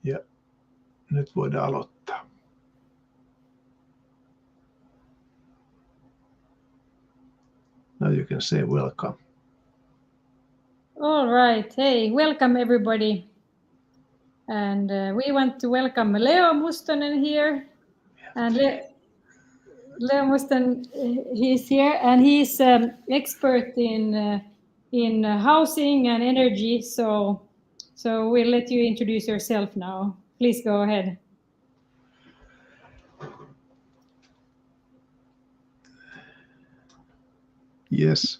Ja nyt voidaan aloittaa. Now you can say welcome. All right. Hey, welcome everybody. And we want to welcome Leo Mustonen here. And Leo Mustonen, he's here, and he's expert in housing and energy. So we'll let you introduce yourself now. Please go ahead. Yes.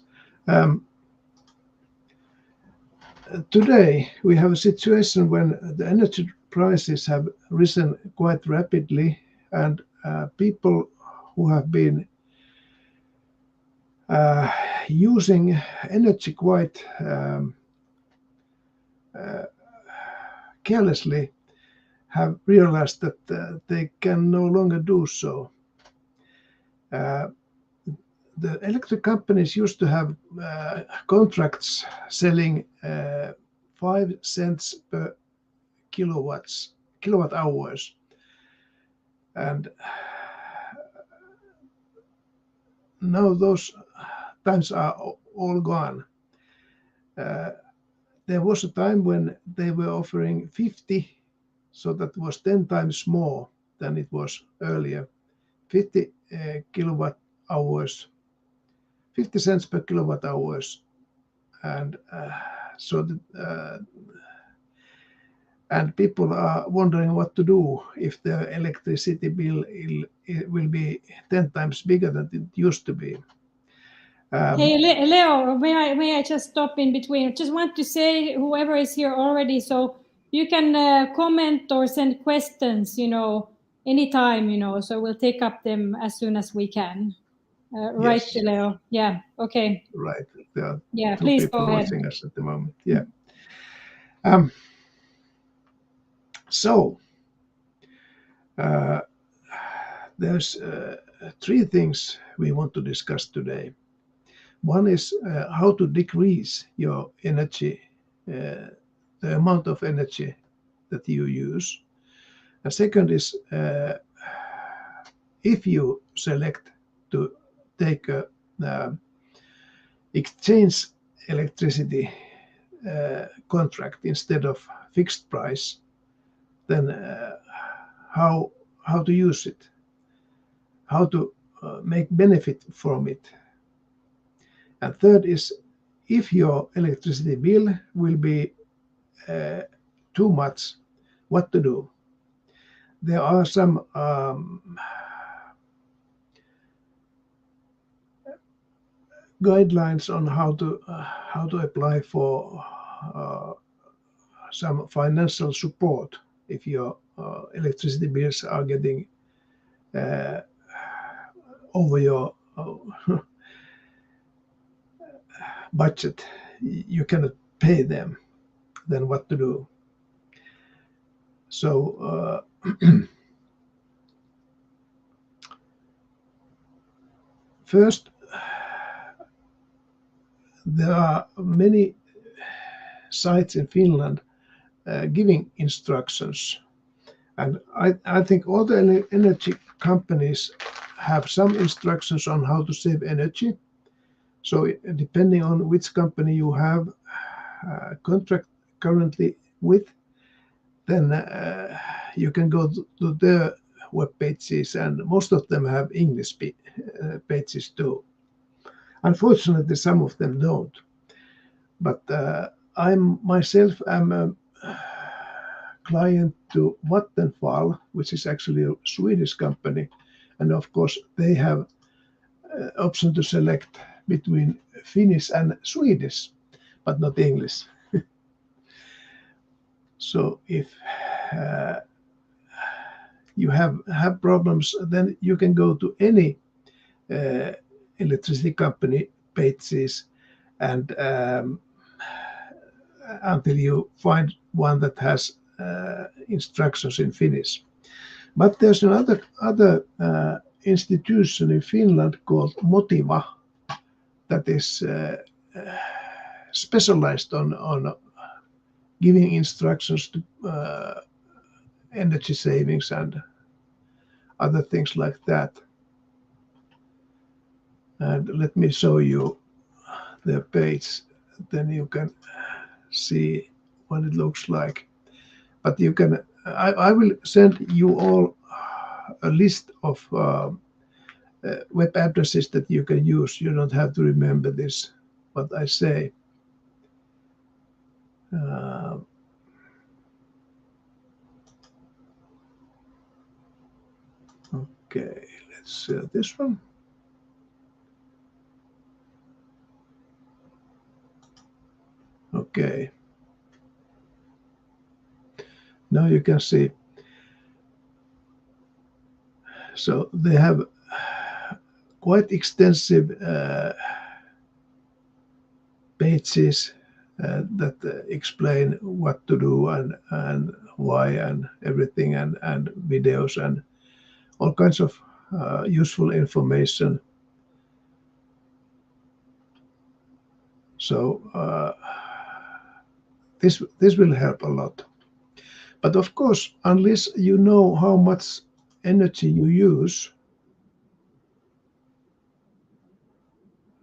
Today we have a situation when the energy prices have risen quite rapidly, and people who have been using energy quite carelessly have realized that they can no longer do so. The electric companies used to have contracts selling 5 cents per kilowatt hours, and now those times are all gone. There was a time when they were offering 50, so that was 10 times more than it was earlier. 50 kilowatt hours, 50 cents per kilowatt hours, and and people are wondering what to do if the electricity bill will be 10 times bigger than it used to be. Hey, Leo, may I just stop in between? I just want to say, whoever is here already, so you can comment or send questions, anytime, so we'll take up them as soon as we can. Right, Yes. Leo? Yeah, okay. Right. There are Yeah, two please people go ahead. watching us at the moment. Yeah. So there's 3 things we want to discuss today. One is how to decrease your energy, the amount of energy that you use. And second is if you select to take a exchange electricity contract instead of fixed price, then how to use it, how to make benefit from it. And third is if your electricity bill will be too much, what to do. There are some guidelines on how to apply for some financial support if your electricity bills are getting over your budget, you cannot pay them, then what to do. So first, there are many sites in Finland giving instructions, and I think all the energy companies have some instructions on how to save energy. So depending on which company you have a contract currently with, then you can go to their web pages, and most of them have English pages too. Unfortunately, some of them don't. But I myself am a client to Vattenfall, which is actually a Swedish company, and of course they have option to select between Finnish and Swedish, but not English. So if you have problems, then you can go to any electricity company pages and until you find one that has instructions in Finnish. But there's another institution in Finland called Motiva that is specialized on giving instructions to energy savings and other things like that. And let me show you the page, then you can see what it looks like. But you can, I will send you all a list of web addresses that you can use. You don't have to remember this, what I say. Okay, let's see this one. Okay. Now you can see. So they have quite extensive pages that explain what to do and why and everything, and videos and all kinds of useful information. So this will help a lot. But of course, unless you know how much energy you use.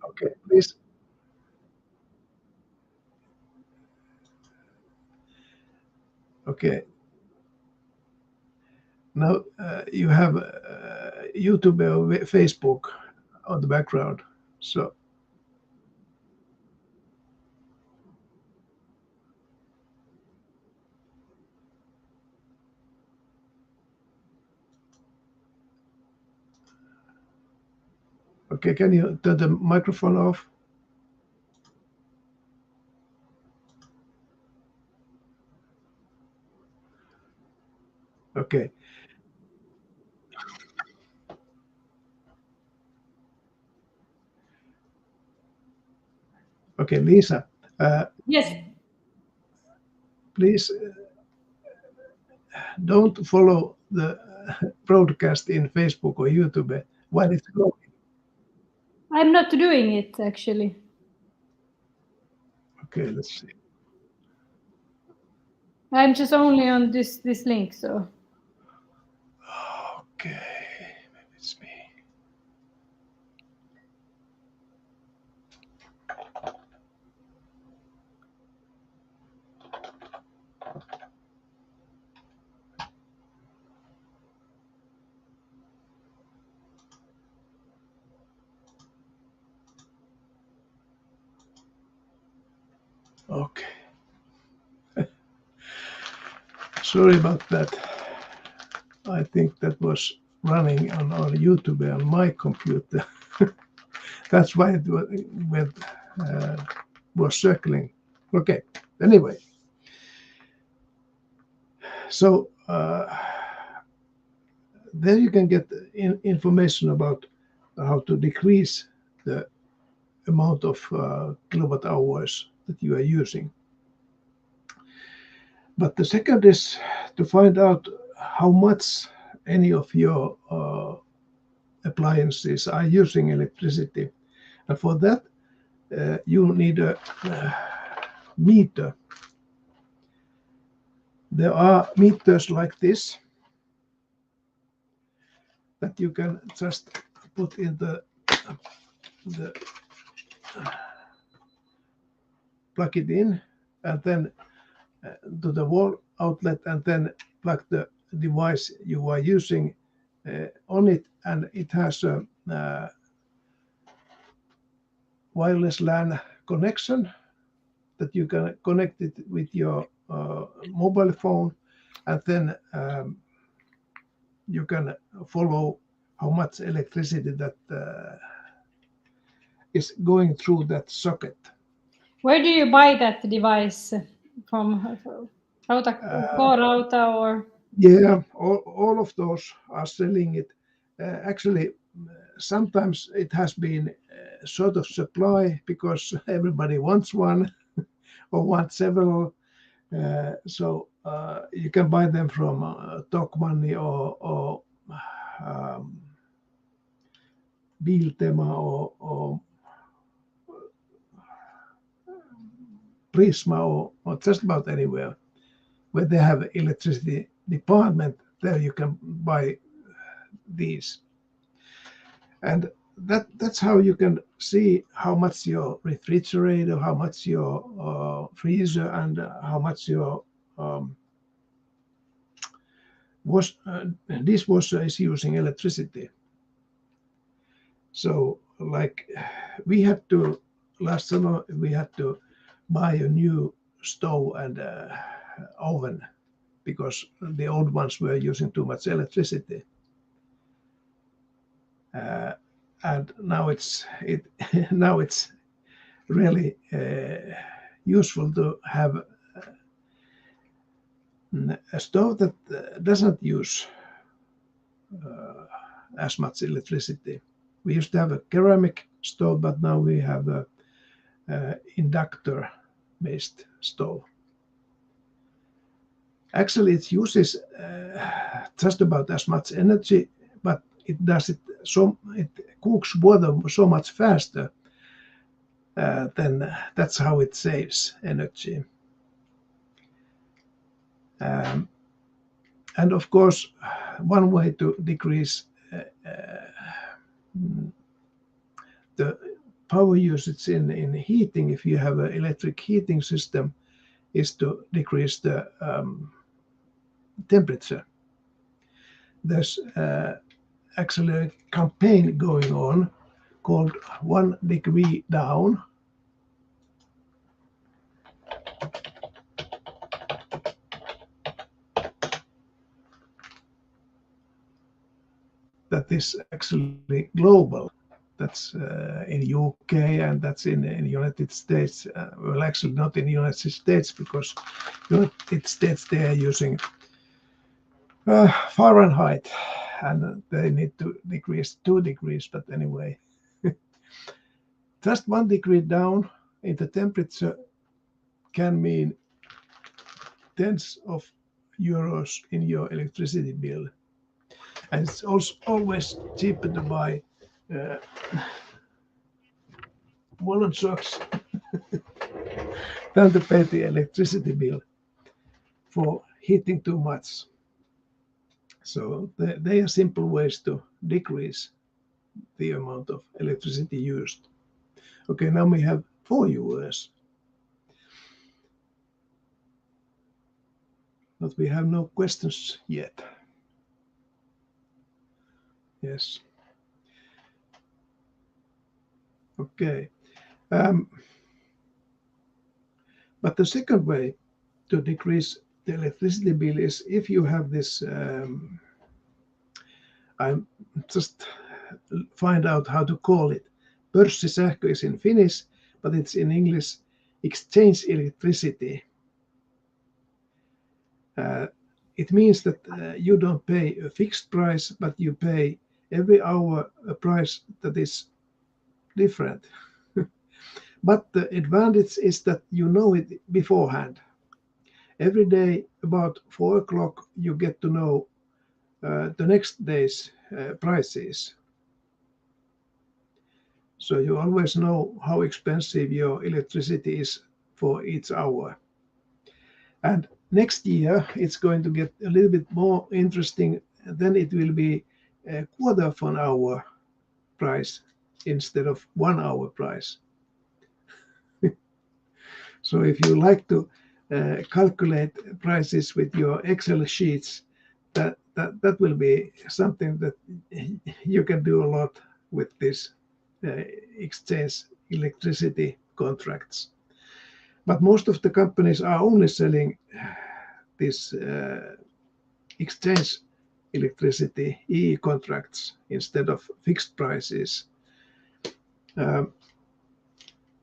Okay, please. Okay. Now you have YouTube or Facebook on the background. So okay, can you turn the microphone off? Okay. Okay, Lisa. Yes. Please don't follow the broadcast in Facebook or YouTube while it's going. I'm not doing it actually. Okay, let's see. I'm just only on this link, so. Okay, maybe it's me. Okay. Sorry about that. I think that was running on YouTube on my computer. That's why it was circling. Okay. Anyway, so there you can get information about how to decrease the amount of kilowatt hours that you are using. But the second is to find out how much any of your appliances are using electricity. And for that, you need a meter. There are meters like this that you can just put in the plug it in, and then to the wall outlet, and then plug the device you are using on it, and it has a wireless LAN connection that you can connect it with your mobile phone, and then you can follow how much electricity that is going through that socket. Where do you buy that device from? Rauta or? Yeah, all of those are selling it. Actually, sometimes it has been sort of supply because everybody wants one or wants several. So you can buy them from Talk Money or Biltema or Prisma or just about anywhere where they have electricity department, there you can buy these. And that's how you can see how much your refrigerator, how much your freezer, and how much your dishwasher is using electricity. So like last summer we had to buy a new stove and oven because the old ones were using too much electricity. And now it's really useful to have a stove that doesn't use as much electricity. We used to have a ceramic stove, but now we have a inductor-based stove. Actually, it uses just about as much energy, but it cooks water so much faster. Then that's how it saves energy. And of course, one way to decrease the power usage in heating, if you have an electric heating system, is to decrease the temperature. There's actually a campaign going on called 1 degree down. That is actually global. That's in UK and that's in the United States. Well, actually not in the United States, because United States, they are using Fahrenheit, and they need to decrease 2 degrees. But anyway, just 1 degree down in the temperature can mean tens of euros in your electricity bill. And it's also always cheaper to buy woolen socks than to pay the electricity bill for heating too much. So they are simple ways to decrease the amount of electricity used. Okay, now we have 4 but we have no questions yet. Yes. Okay. But the second way to decrease the electricity bill is if you have this, I just find out how to call it. Pörssisähkö is in Finnish, but it's in English exchange electricity. It means that you don't pay a fixed price, but you pay every hour a price that is different. But the advantage is that you know it beforehand. Every day about 4 o'clock you get to know the next day's prices. So you always know how expensive your electricity is for each hour. And next year it's going to get a little bit more interesting. Then it will be a quarter of an hour price instead of 1 hour price. So if you like to calculate prices with your Excel sheets, that will be something that you can do a lot with this exchange electricity contracts. But most of the companies are only selling this exchange electricity EE contracts instead of fixed prices.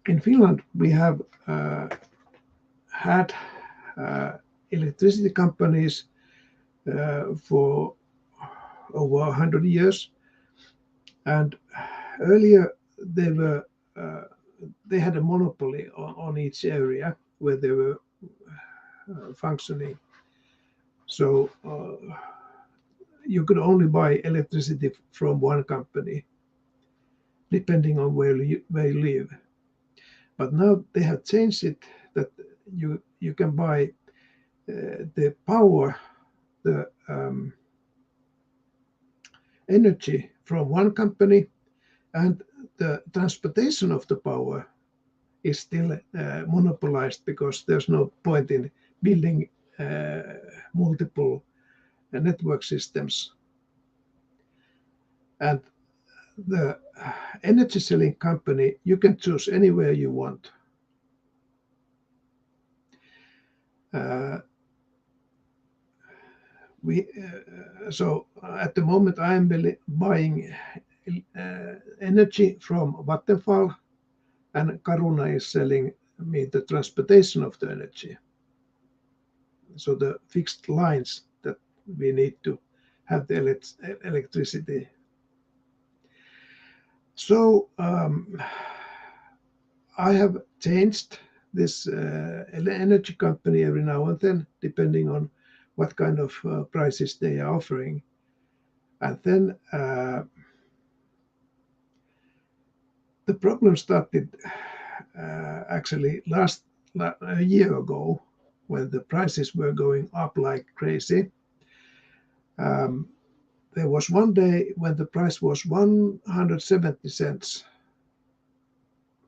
In Finland, we have had electricity companies for over 100 years, and earlier they had a monopoly on each area where they were functioning. So you could only buy electricity from one company, depending on where you live. But now they have changed it that you can buy the power the energy from one company, and the transportation of the power is still monopolized, because there's no point in building multiple network systems. And the energy selling company, you can choose anywhere you want. So at the moment I am buying energy from Vattenfall, and Caruna is selling me the transportation of the energy. So the fixed lines that we need to have the electricity. So I have changed this energy company every now and then, depending on what kind of prices they are offering. And then the problem started actually a year ago, when the prices were going up like crazy. There was one day when the price was 170 cents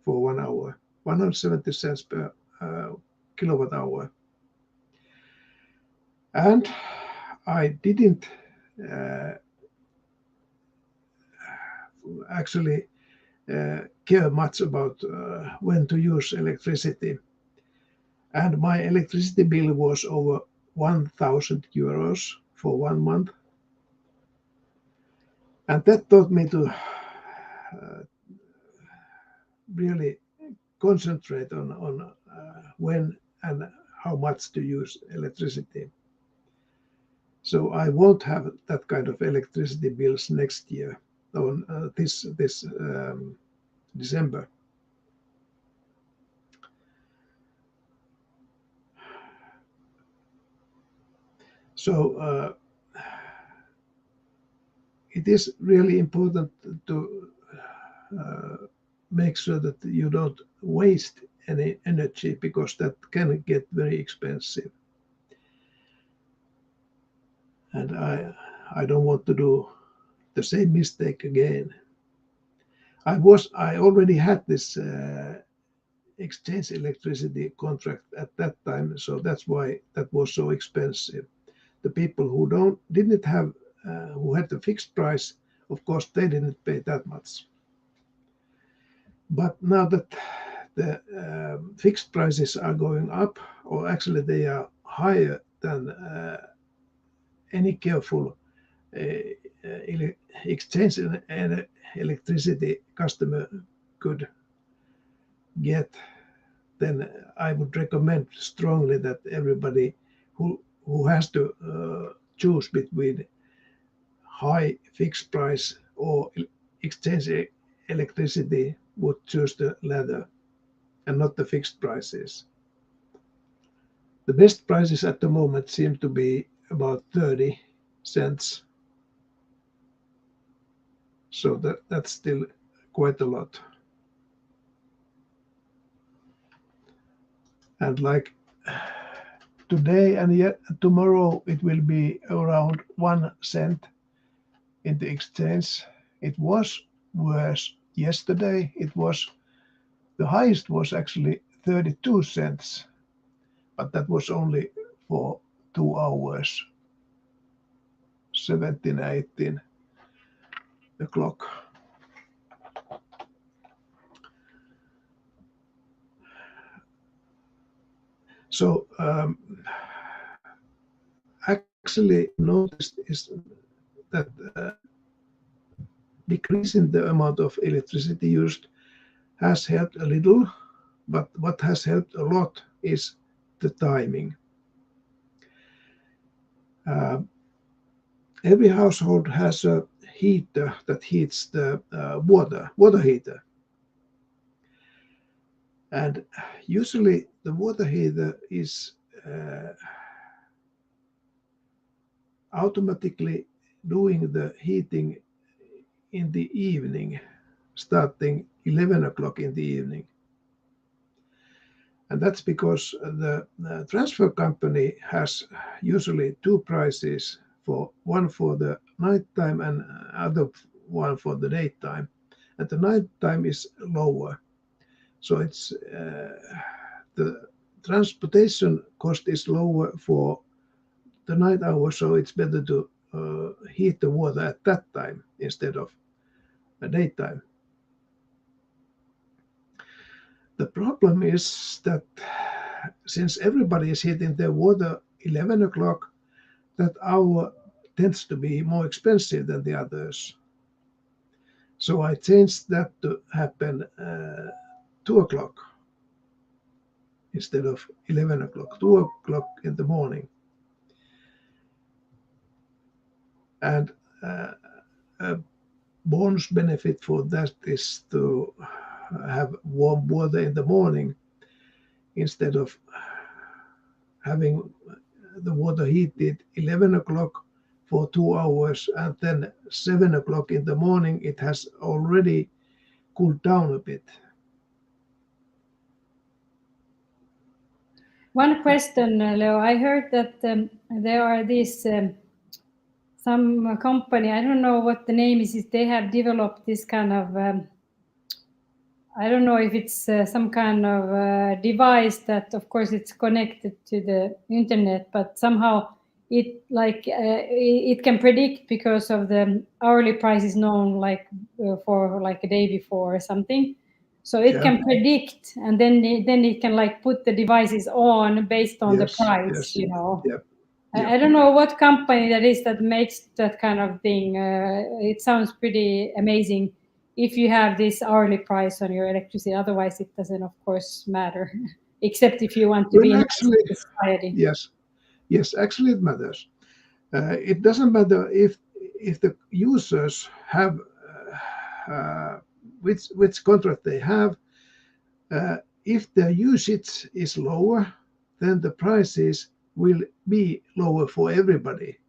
for 1 hour, 170 cents per kilowatt hour. And I didn't actually care much about when to use electricity. And my electricity bill was over 1,000 euros for 1 month. And that taught me to really concentrate on when and how much to use electricity. So I won't have that kind of electricity bills next year, on this December. So it is really important to make sure that you don't waste any energy, because that can get very expensive. And I don't want to do the same mistake again. I already had this exchange electricity contract at that time, so that's why that was so expensive. The people who didn't have who had the fixed price, of course, they didn't pay that much. But now that the fixed prices are going up, or actually they are higher than any careful exchange and electricity customer could get, then I would recommend strongly that everybody who has to choose between high fixed price or exchange electricity would choose the latter, and not the fixed prices. The best prices at the moment seem to be about 30 cents. So that's still quite a lot. And like today and yet tomorrow, it will be around 1 cent in the exchange. It was worse yesterday. The highest was actually 32 cents, but that was only for 2 hours, 17, 18 o'clock. So actually noticed is that decreasing the amount of electricity used has helped a little, but what has helped a lot is the timing. Every household has a heater that heats the water heater. And usually the water heater is automatically doing the heating in the evening, starting 11 o'clock in the evening. And that's because the transfer company has usually two prices, one for the nighttime and other one for the daytime. And the nighttime is lower. So it's the transportation cost is lower for the night hours, so it's better to heat the water at that time instead of the daytime. The problem is that since everybody is heating their water 11 o'clock, that hour tends to be more expensive than the others. So I changed that to happen 2 o'clock instead of 11 o'clock, 2 o'clock in the morning. And a bonus benefit for that is to have warm water in the morning instead of having the water heated 11 o'clock for 2 hours, and then 7 o'clock in the morning it has already cooled down a bit. One question, Leo. I heard that there are these some company, I don't know what the name is, they have developed this kind of I don't know if it's some kind of device that, of course, it's connected to the internet, but somehow it it can predict because of the hourly price is known for like a day before or something. So it can predict, and then it can like put the devices on based on the price, you know. Yep. I don't know what company that is that makes that kind of thing. It sounds pretty amazing if you have this hourly price on your electricity. Otherwise, it doesn't, of course, matter, except if you want to be in society. Yes, actually it matters. It doesn't matter if the users have which contract they have. If the usage is lower, then the prices will be lower for everybody.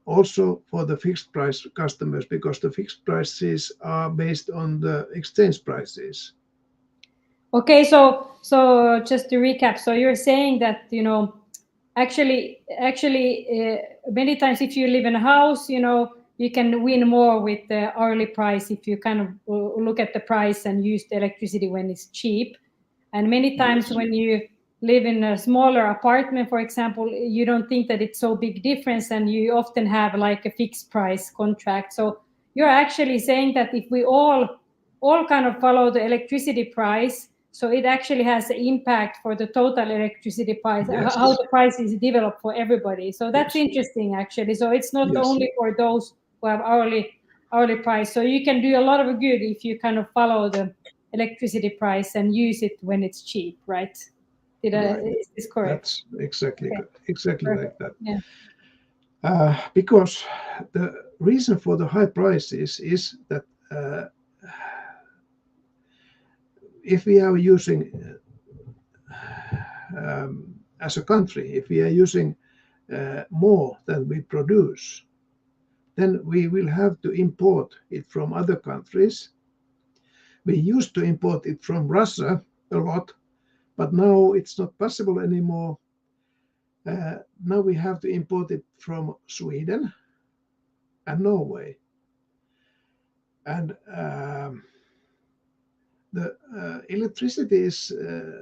Also for the fixed price customers, because the fixed prices are based on the exchange prices. Okay, so just to recap, so you're saying that, you know, actually many times if you live in a house, you know, you can win more with the hourly price if you kind of look at the price and use the electricity when it's cheap. And many times when you live in a smaller apartment, for example, you don't think that it's so big difference, and you often have like a fixed price contract. So you're actually saying that if we all kind of follow the electricity price, so it actually has an impact for the total electricity price, how the price is developed for everybody. So that's interesting, actually. So it's not only for those who have hourly price. So you can do a lot of good if you kind of follow the electricity price and use it when it's cheap, right? Is this correct? That's exactly like that. Yeah. Because the reason for the high prices is that if we are using as a country, if we are using more than we produce, then we will have to import it from other countries. We used to import it from Russia a lot, but now it's not possible anymore. Now we have to import it from Sweden and Norway. And the electricity is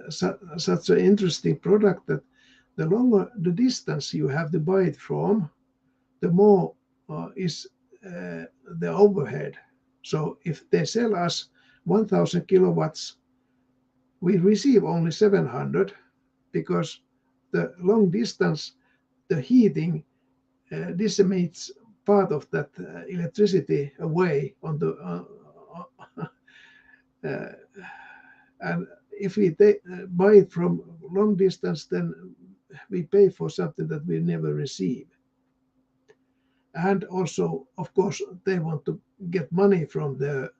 such an interesting product that the longer the distance you have to buy it from, the more is the overhead. So if they sell us 1,000 kilowatts, we receive only 700 because the long distance, the heating decimates part of that electricity away on the and if we buy it from long distance, then we pay for something that we never receive. And also, of course, they want to get money from the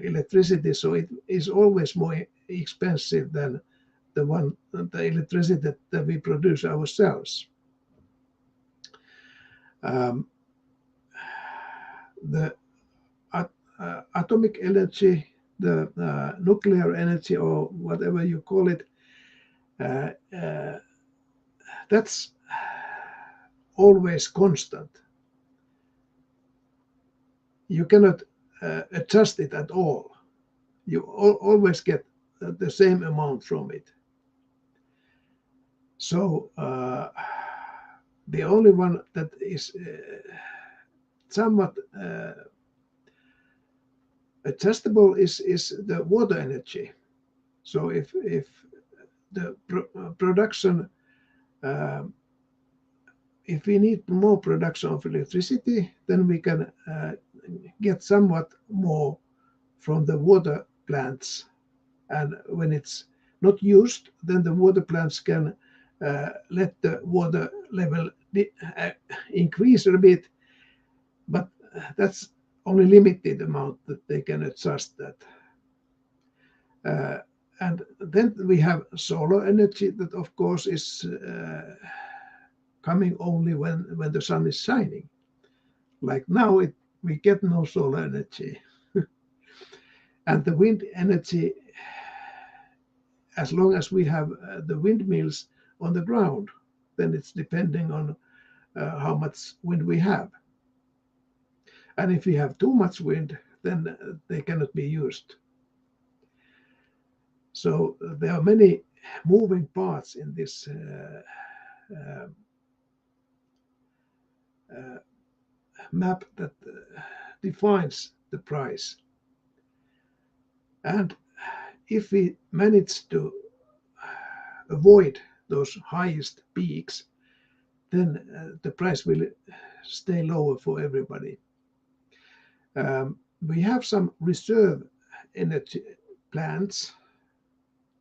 electricity, so it is always more expensive than the electricity that we produce ourselves. The atomic energy the nuclear energy or whatever you call it, that's always constant. You cannot adjust it at all. You always get the same amount from it. So the only one that is somewhat adjustable is the water energy. So if the production, if we need more production of electricity, then we can get somewhat more from the water plants. And when it's not used, then the water plants can let the water level increase a bit, but that's only limited amount that they can adjust that. And then we have solar energy that, of course, is coming only when the sun is shining. Like now, we get no solar energy. And the wind energy, as long as we have the windmills on the ground, then it's depending on how much wind we have. And if we have too much wind, then they cannot be used. So there are many moving parts in this map that defines the price. And if we manage to avoid those highest peaks, then the price will stay lower for everybody. We have some reserve energy plants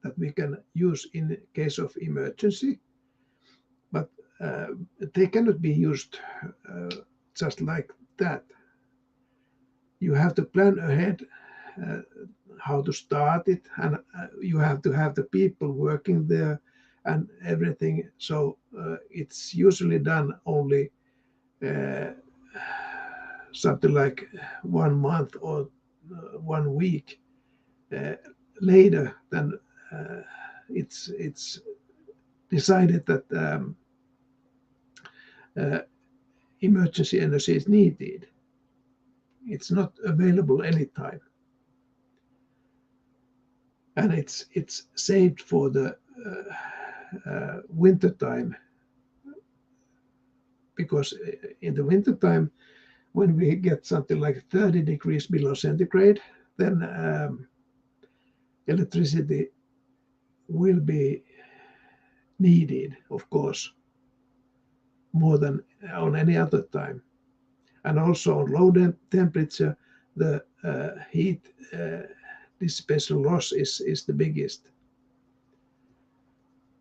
that we can use in case of emergency, but they cannot be used just like that. You have to plan ahead how to start it, and you have to have the people working there and everything. So it's usually done only something like 1 month or 1 week later than it's decided that emergency energy is needed. It's not available anytime. And it's saved for the winter time, because in the winter time, when we get something like 30 degrees below centigrade, then electricity will be needed, of course, more than on any other time. And also on low temperature, the heat dissipation loss is the biggest.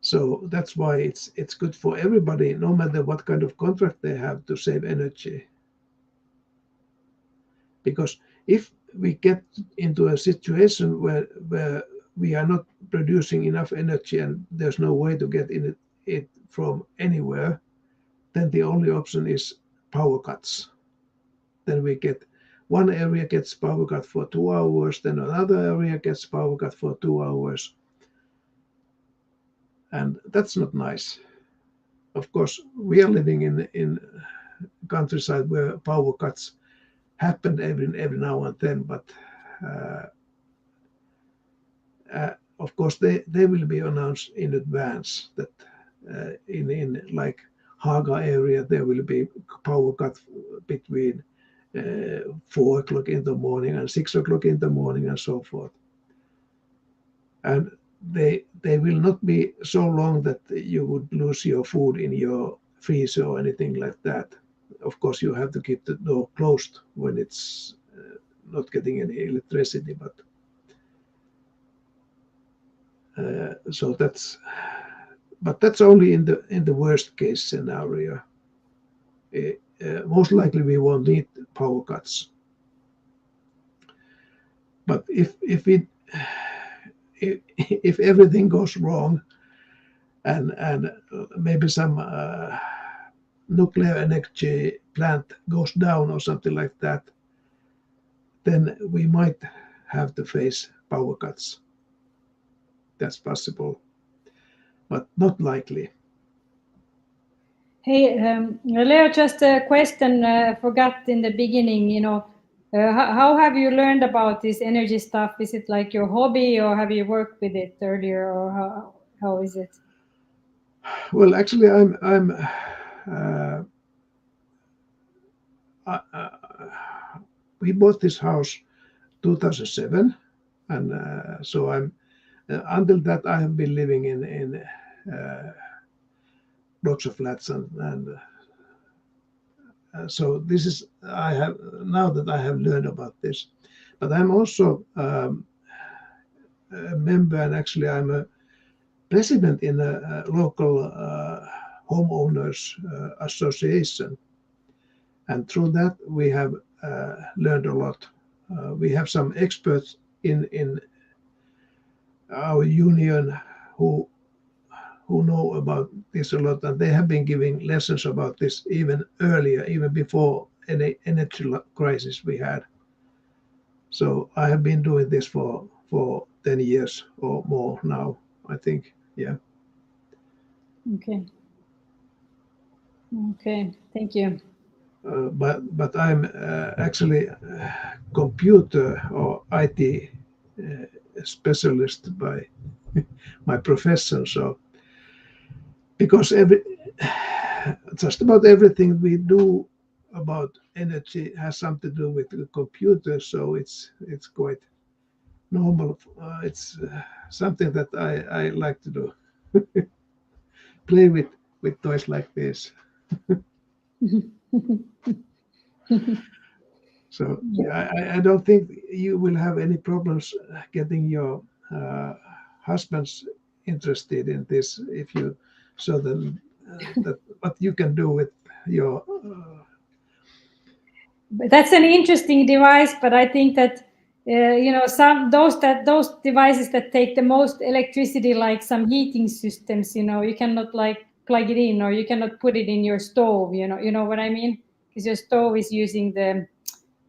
So that's why it's good for everybody, no matter what kind of contract they have, to save energy. Because if we get into a situation where we are not producing enough energy and there's no way to get it from anywhere, then the only option is power cuts. Then we get one area gets power cut for 2 hours, then another area gets power cut for 2 hours. And that's not nice. Of course, we are living in countryside where power cuts happen every now and then, but of course they will be announced in advance that in like Haga area there will be power cut between 4 o'clock in the morning and 6 o'clock in the morning and so forth. And they will not be so long that you would lose your food in your freezer or anything like that. Of course, you have to keep the door closed when it's not getting any electricity, but so that's only in the worst case scenario. Most likely we won't need power cuts. But if everything goes wrong and maybe some nuclear energy plant goes down or something like that, then we might have to face power cuts. That's possible, but not likely. Hey, Leo, just a question forgot in the beginning, how have you learned about this energy stuff? Is it like your hobby, or have you worked with it earlier, or how is it? Well, actually, we bought this house 2007, and so I'm until that I have been living in lots of flats, and so this is I have now that I have learned about this, but I'm also a member, and actually I'm a president in a local homeowners association, and through that we have learned a lot. We have some experts in our union who know about this a lot, and they have been giving lessons about this even earlier, even before any energy crisis we had. So I have been doing this for 10 years or more now, I think. Yeah. Okay. Okay, thank you. But I'm actually computer or IT specialist by my profession. So because just about everything we do about energy has something to do with the computer, so it's quite normal. It's something that I like to do. Play with toys like this. So I don't think you will have any problems getting your husbands interested in this if you show them that what you can do with your. That's an interesting device, but I think that those devices that take the most electricity, like some heating systems, you cannot like plug it in, or you cannot put it in your stove. You know what I mean? Because your stove is using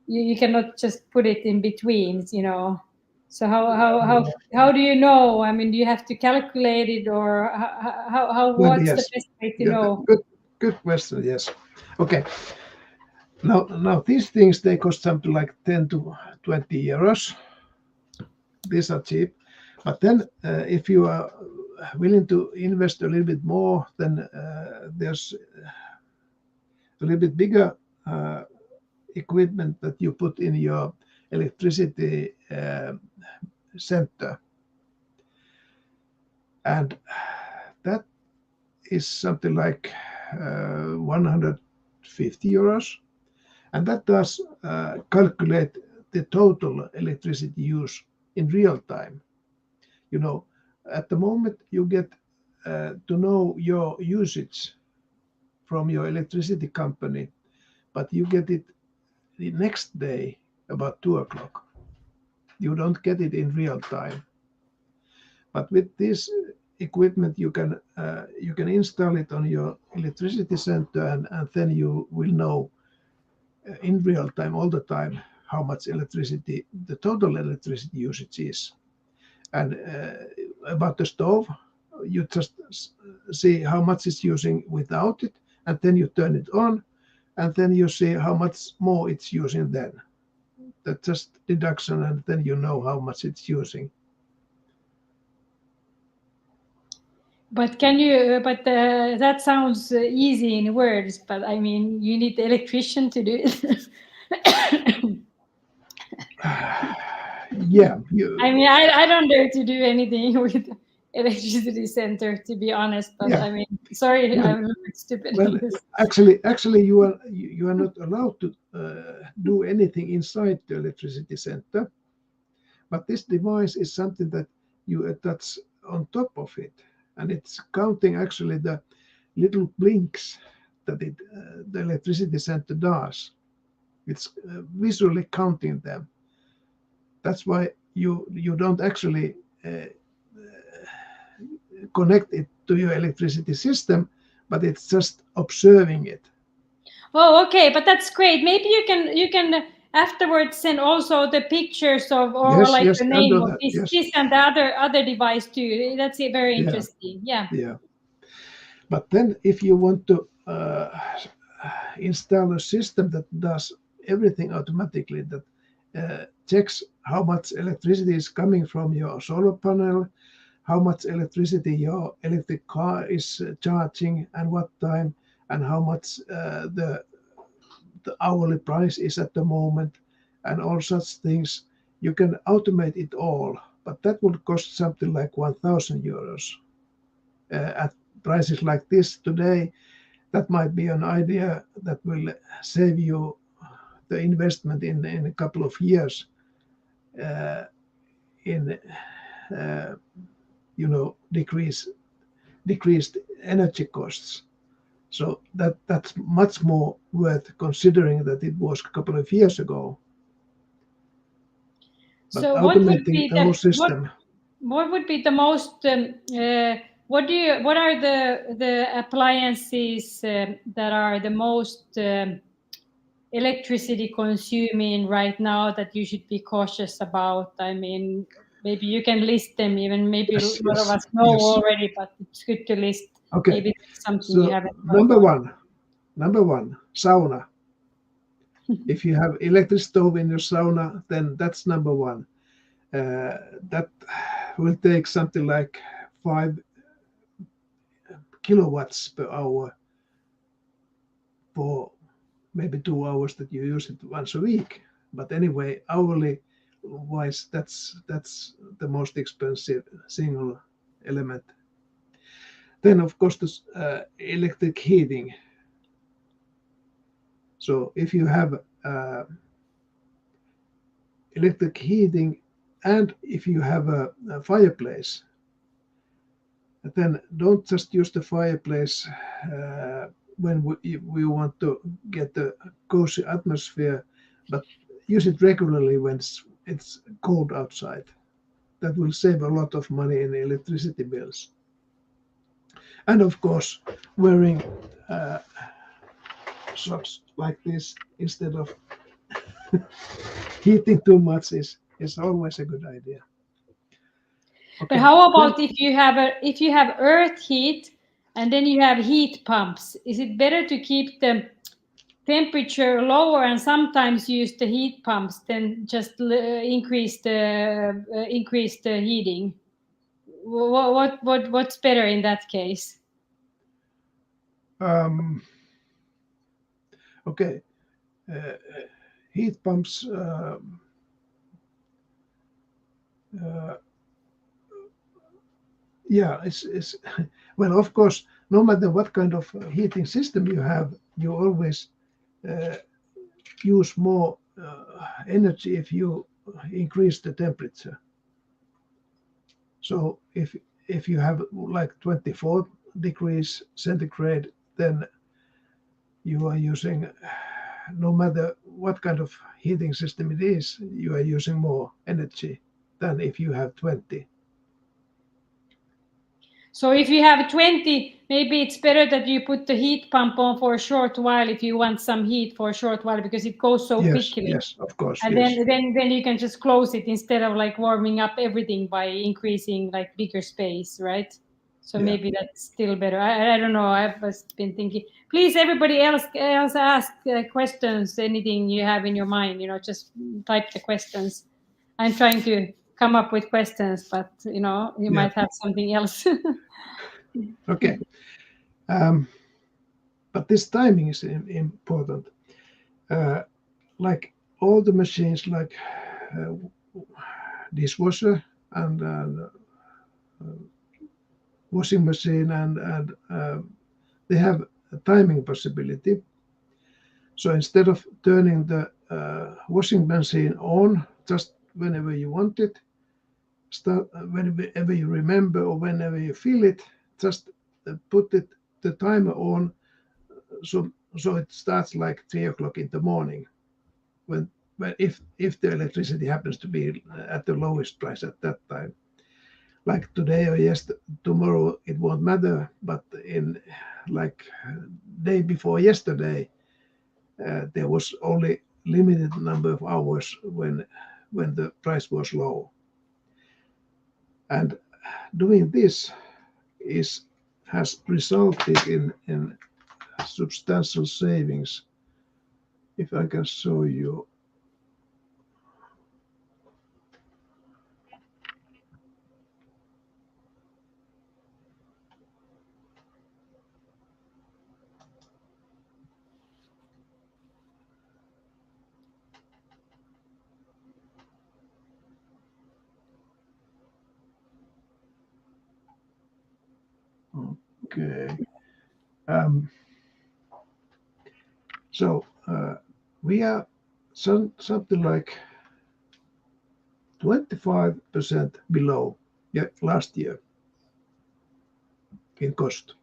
you cannot just put it in between. So how do you know? I mean, do you have to calculate it, or Well, what's yes. the best way to know? Good question. Yes. Okay. Now these things, they cost something like 10 to 20 euros. These are cheap, but then if you are willing to invest a little bit more, then there's a little bit bigger equipment that you put in your electricity center, and that is something like 150 euros, and that does calculate the total electricity use in real time. At the moment you get to know your usage from your electricity company, but you get it the next day about 2 o'clock. You don't get it in real time. But with this equipment, you can install it on your electricity center, and then you will know in real time, all the time, how much electricity the total electricity usage is. And about the stove, you just see how much it's using without it, and then you turn it on, and then you see how much more it's using then. That's just deduction, and then you know how much it's using. But that sounds easy in words, but I mean, you need the electrician to do it. Yeah. I mean, I don't dare to do anything with electricity center, to be honest, but Yeah. I mean, sorry, Well, I'm a bit stupid. Well, actually, you are not allowed to do anything inside the electricity center, but this device is something that you attach on top of it, and it's counting actually the little blinks that the electricity center does. It's visually counting them. That's why you don't actually connect it to your electricity system, but it's just observing it. Oh, okay, but that's great. Maybe you can afterwards send also the pictures of, or Yes, like yes, the I'll name do of that. this, Yes. this and the other device too. That's very Yeah. interesting. Yeah. Yeah. But then if you want to install a system that does everything automatically, that checks how much electricity is coming from your solar panel, how much electricity your electric car is charging and what time, and how much the hourly price is at the moment, and all such things. You can automate it all, but that would cost something like 1,000 euros. At prices like this today, that might be an idea that will save you the investment in a couple of years in decreased energy costs. So that's much more worth considering that it was a couple of years ago. But So automating the whole system. what would be the most what are the appliances that are the most electricity consuming right now that you should be cautious about? I mean, maybe you can list them, even maybe a lot of us know already, but it's good to list. Okay. Maybe it's something you So haven't. number one, sauna. If you have electric stove in your sauna, then that's number one. That will take something like 5 kilowatts per hour for maybe 2 hours that you use it once a week. But anyway, hourly wise, that's the most expensive single element. Then of course this electric heating. So if you have electric heating and if you have a fireplace, then don't just use the fireplace when we want to get a cozy atmosphere, but use it regularly when it's cold outside. That will save a lot of money in electricity bills. And of course, wearing socks like this instead of heating too much is always a good idea. Okay. But how about if you have earth heat and then you have heat pumps? Is it better to keep the temperature lower and sometimes use the heat pumps than just increase the heating? What's better in that case? Okay, heat pumps. Yeah, it's well, of course, no matter what kind of heating system you have, you always use more energy if you increase the temperature. So if you have like 24 degrees centigrade, then you are using, no matter what kind of heating system it is, you are using more energy than if you have 20. So if you have 20, maybe it's better that you put the heat pump on for a short while if you want some heat for a short while, because it goes so quickly. Yes, of course. And then you can just close it instead of like warming up everything by increasing like bigger space, right? So maybe that's still better. I don't know. I've just been thinking. Please, everybody else ask questions. Anything you have in your mind, just type the questions. I'm trying to come up with questions, but you might have something else. Okay. But this timing is important. Like all the machines, like dishwasher and washing machine, and they have a timing possibility. So instead of turning the washing machine on just whenever you want it, start whenever you remember or whenever you feel it, just put the timer on, so it starts like 3 o'clock in the morning, when if the electricity happens to be at the lowest price at that time. Like today or tomorrow, it won't matter, but in like day before yesterday, there was only limited number of hours when the price was low. And doing this has resulted in substantial savings. If I can show you. Okay. So we are something like 25% below last year in cost.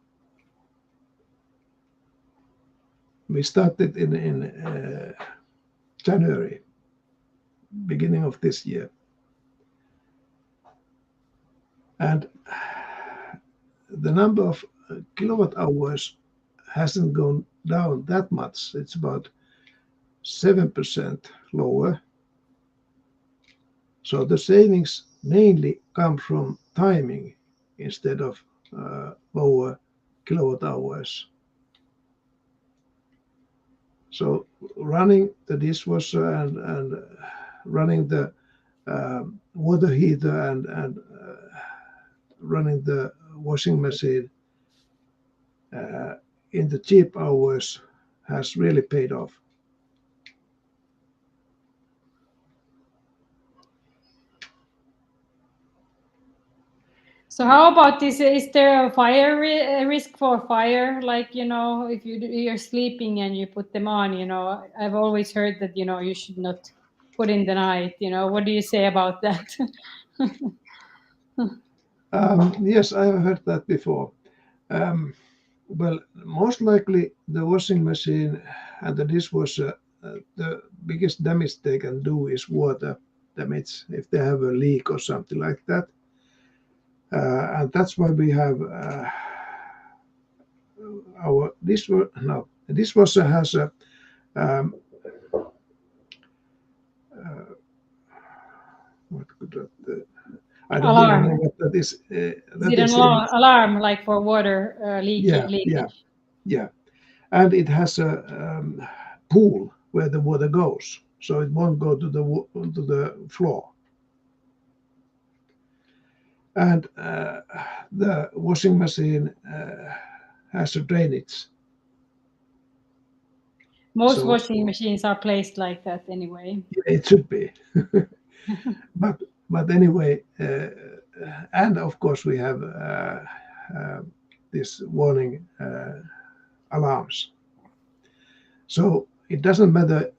We started in January, beginning of this year. And the number of kilowatt hours hasn't gone down that much. It's about 7% lower. So the savings mainly come from timing instead of lower kilowatt hours. So running the dishwasher and running the water heater and running the washing machine in the cheap hours has really paid off. So how about this? Is there a fire risk for fire? Like, if you're sleeping and you put them on, I've always heard that, you should not put in the night. What do you say about that? Yes, I have heard that before. Well, most likely the washing machine and the dishwasher, the biggest damage they can do is water damage if they have a leak or something like that. And that's why we have our dishwasher. No, the dishwasher has a what could that? I don't Alarm. even know what that is. Is it an alarm like for water leakage? Yeah, and it has a pool where the water goes, so it won't go to the floor. And the washing machine has a drainage. Most washing machines are placed like that anyway. Yeah, it should be. but anyway, and of course we have this warning alarms. So it doesn't matter.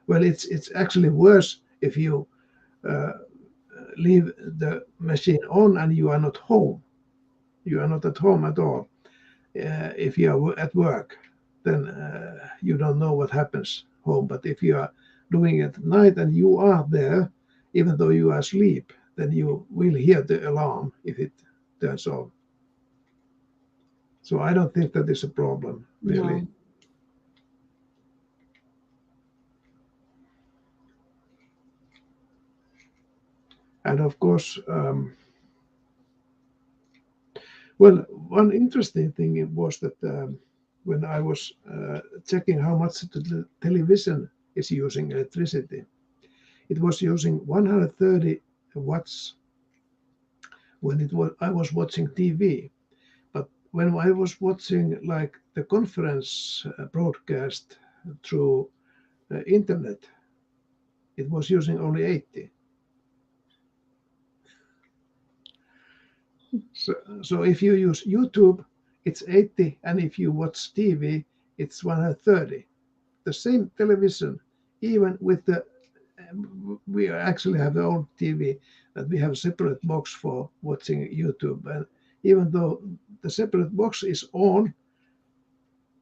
Well, it's actually worse if you leave the machine on and you are not home. You are not at home at all. If you are at work, then you don't know what happens home. But if you are doing it at night and you are there, even though you are asleep, then you will hear the alarm if it turns on. So I don't think that is a problem, really. No. And of course, well, one interesting thing was that when I was checking how much the television is using electricity, it was using 130 watts when I was watching TV. But when I was watching like the conference broadcast through internet, it was using only 80. So if you use YouTube, it's 80, and if you watch TV, it's 130. The same television, even with the, we actually have the old TV that we have a separate box for watching YouTube, and even though the separate box is on,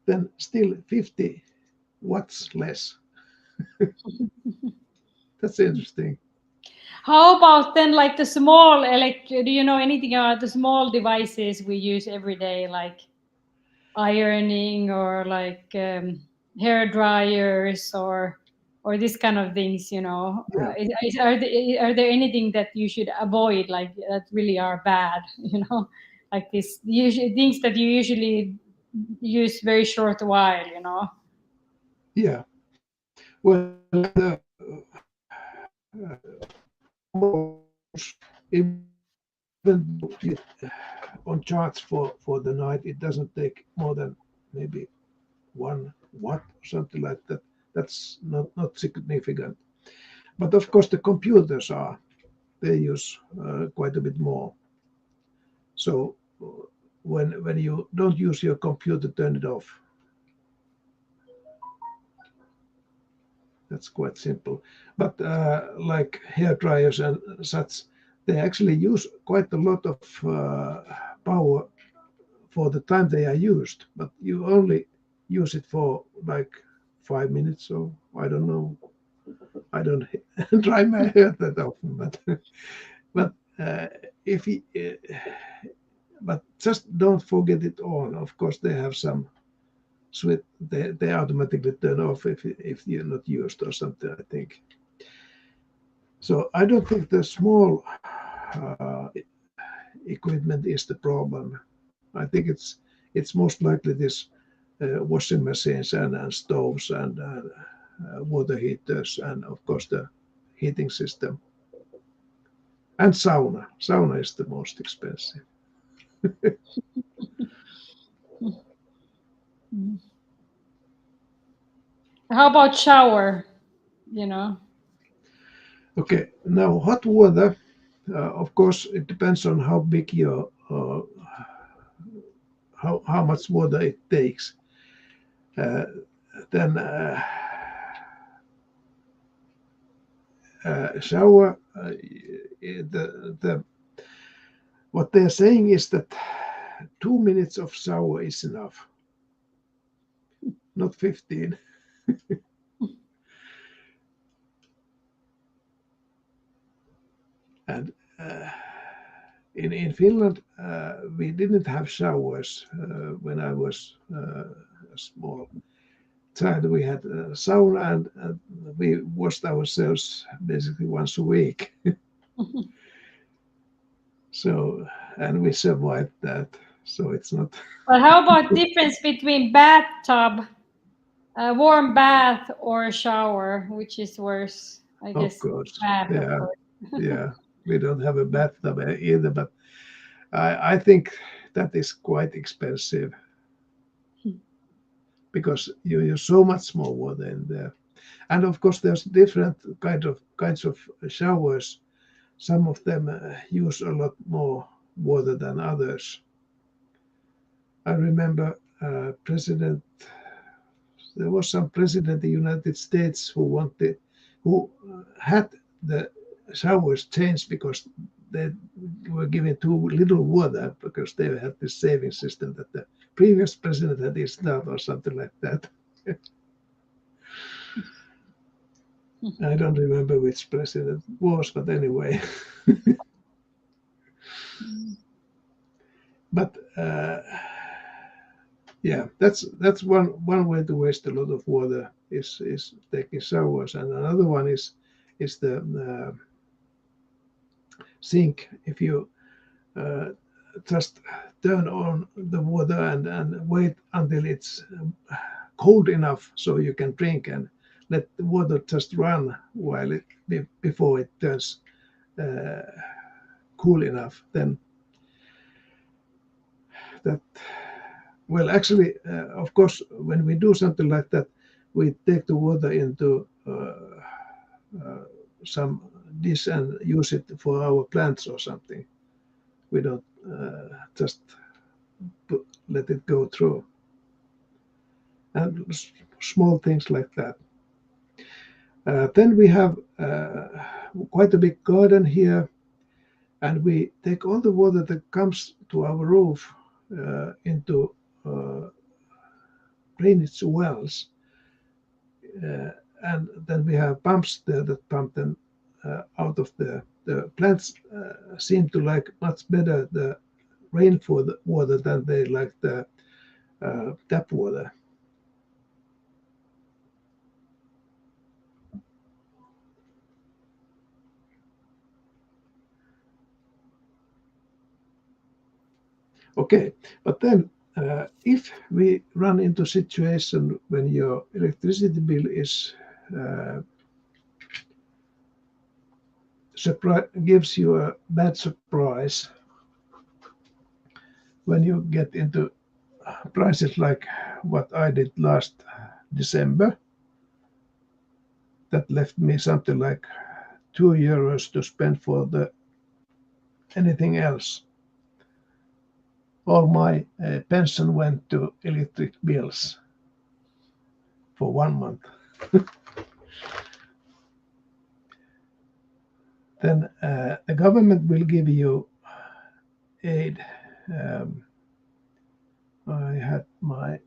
then still 50 watts less. That's interesting. How about then like the small do you know anything about the small devices we use every day, like ironing or like hair dryers or this kind of things, you know. Yeah, Are there anything that you should avoid, like that really are bad, you know, like this usually things that you usually use very short while, you know? yeah. Well, even though on charts for the night, it doesn't take more than maybe 1 watt or something like that. That's not significant. But of course, the computers they use quite a bit more. So when you don't use your computer, turn it off. That's quite simple. But like hair dryers and such, they actually use quite a lot of power for the time they are used. But you only use it for like 5 minutes. So I don't know. I don't dry my hair that often, but if he, but just don't forget it on. Of course, they have some switch. They automatically turn off if you're not used or something, I think. So I don't think the small equipment is the problem. I think it's most likely this washing machines and stoves and water heaters and of course the heating system and sauna. Sauna is the most expensive. How about shower, you know? Okay, now hot water. Of course, it depends on how big your how much water it takes. Uh, then shower. The what they're saying is that 2 minutes of shower is enough, not 15. And in Finland, we didn't have showers when I was a small child. We had a sauna and we washed ourselves basically once a week. So, and we survived that. So it's not. But how about difference between bathtub, warm bath or shower, which is worse? I Of guess course, bath, of yeah, course. yeah. We don't have a bathtub either, but I think that is quite expensive because you use so much more water in there. And of course, there's different kinds of showers. Some of them use a lot more water than others. I remember there was some president of the United States who had the showers changed because they were given too little water because they had this saving system that the previous president had installed or something like that. I don't remember which president it was, but anyway. But yeah, that's one way to waste a lot of water is taking showers, and another one is the sink. If you uh, just turn on the water and wait until it's cold enough so you can drink and let the water just run while before it turns uh, cool enough, then that well actually of course when we do something like that we take the water into some dish and use it for our plants or something. We don't just let it go through and small things like that. Then we have quite a big garden here and we take all the water that comes to our roof into drainage wells. And then we have pumps there that pump them out of the plants seem to like much better the rainfall water than they like the tap water. Okay, but then if we run into a situation when your electricity bill is gives you a bad surprise when you get into prices like what I did last December, that left me something like €2 to spend for the anything else. All my pension went to electric bills for 1 month. Then the government will give you aid. I had my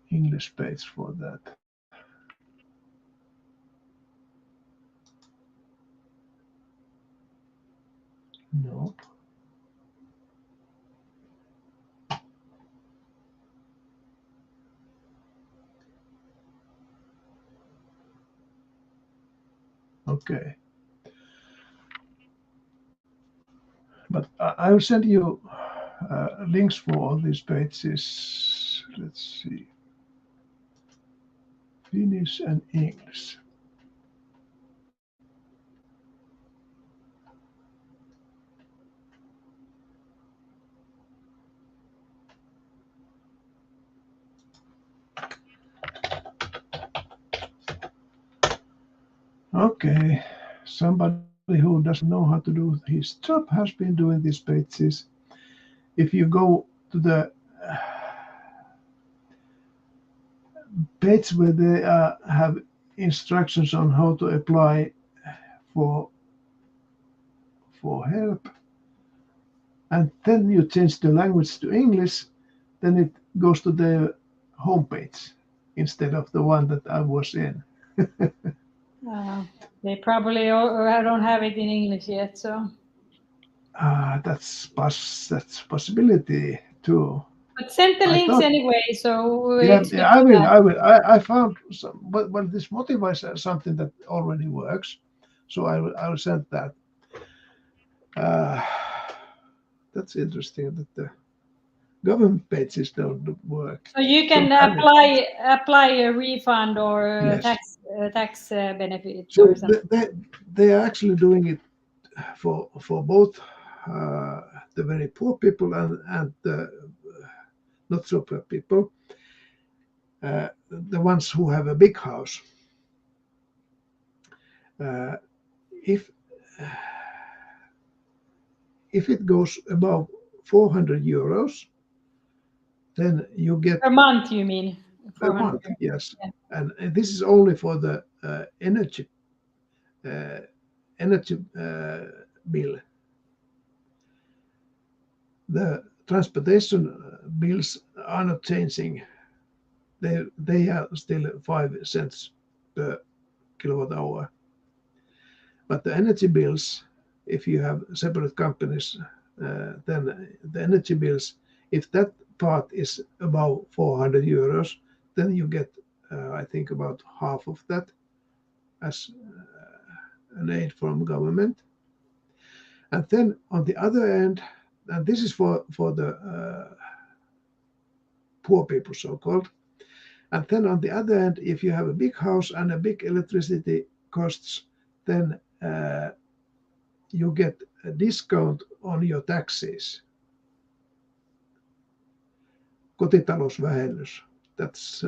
English page for that. No. Okay. But I will send you links for all these pages. Let's see. Finnish and English. Okay, somebody who doesn't know how to do his job has been doing these pages. If you go to the page where they have instructions on how to apply for help, and then you change the language to English, then it goes to the homepage instead of the one that I was in. They probably don't have it in English yet, so. That's possibility too. But send the I links thought, anyway, so yeah, it's I will. I found some, but this Motiva is something that already works, so I will send that. That's interesting that the government pages don't work. So you can apply a refund or Yes. tax benefit So or something. they are actually doing it for both the very poor people and the not so poor people, the ones who have a big house. If it goes above €400, then you get Per month, you mean? per 400. month, yes. Yeah. And this is only for the energy bill. The transportation bills are not changing. They are still 5 cents per kilowatt hour. But the energy bills, if you have separate companies, then the energy bills, if that part is above €400, then you get, I think, about half of that as an aid from government. And then on the other end, and this is for the poor people, so-called. And then on the other end, if you have a big house and a big electricity costs, then you get a discount on your taxes. Kotitalousvähennys. That's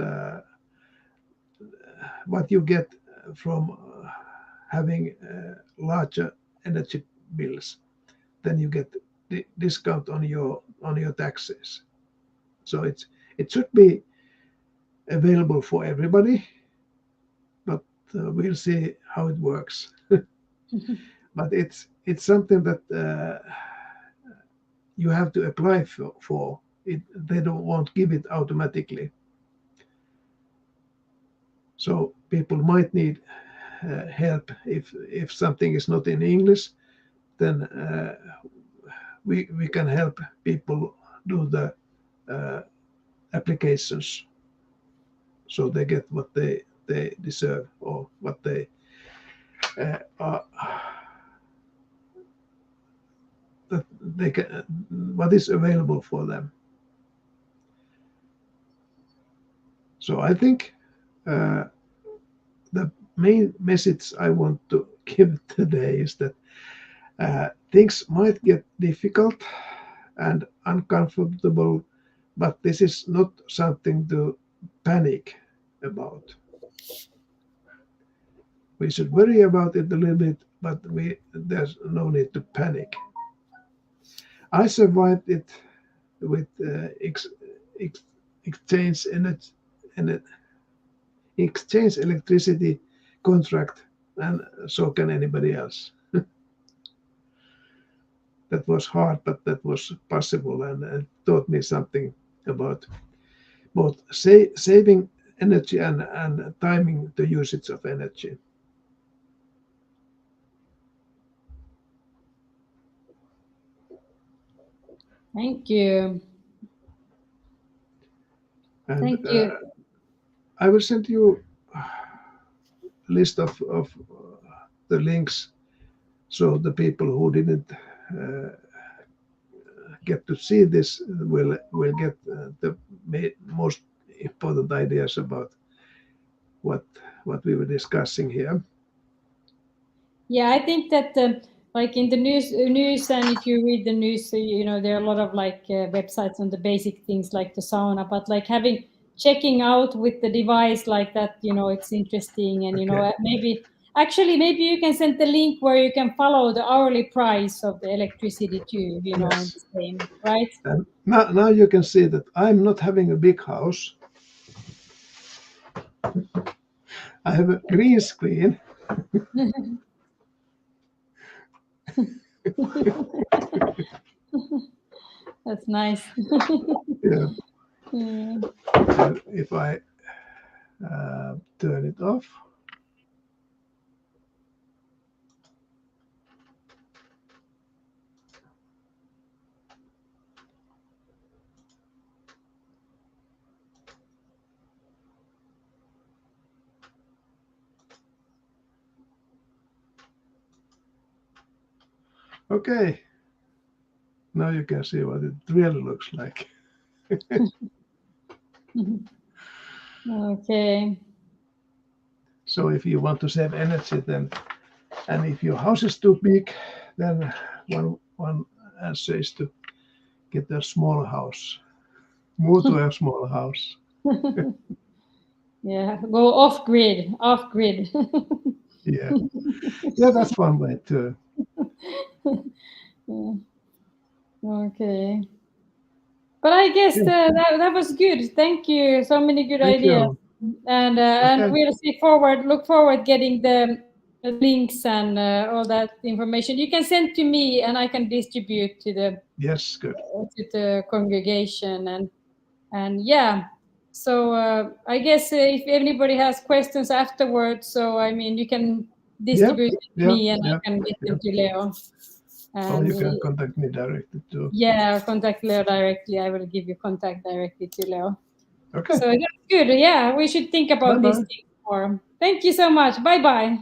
what you get from having larger energy bills. Then you get the discount on your taxes. So it should be available for everybody, but we'll see how it works. But it's something that you have to apply for. They won't give it automatically. So people might need help if something is not in English. Then we can help people do the applications, so they get what they deserve or what they that they can, what is available for them. So I think the main message I want to give today is that things might get difficult and uncomfortable, but this is not something to panic about. We should worry about it a little bit, but there's no need to panic. I survived it with exchange energy and exchange electricity contract, and so can anybody else. That was hard, but that was possible, and it taught me something about both saving energy and timing the usage of energy. Thank you. And Thank you. I will send you a list of the links, so the people who didn't get to see this will get the most important ideas about what we were discussing here. Yeah, I think that like in the news, and if you read the news, there are a lot of like websites on the basic things like the sauna, but like checking out with the device like that, it's interesting, and Okay. maybe you can send the link where you can follow the hourly price of the electricity too, Yes. the same, right? And now you can see that I'm not having a big house. I have a green screen. That's nice. Yeah. Yeah. And if I turn it off. Okay. Now you can see what it really looks like. Okay. So if you want to save energy, then, and if your house is too big, then one answer is to get a small house. Move to a small house. Yeah, go off grid. Yeah. Yeah, that's one way too. Yeah. Okay. But I guess Yeah. that was good. Thank you. So many good Thank ideas. you. And Okay. we'll look forward getting the links and all that information. You can send to me, and I can distribute to Yes, good. the congregation. And yeah. So I guess if anybody has questions afterwards, so I mean, you can distribute it to me, and I can get them to Leo. Or And you can contact me directly too. yeah, contact Leo directly. I will give you contact directly to Leo. Okay. So that's good. Yeah, we should think about Bye-bye. this thing more. Thank you so much. Bye bye.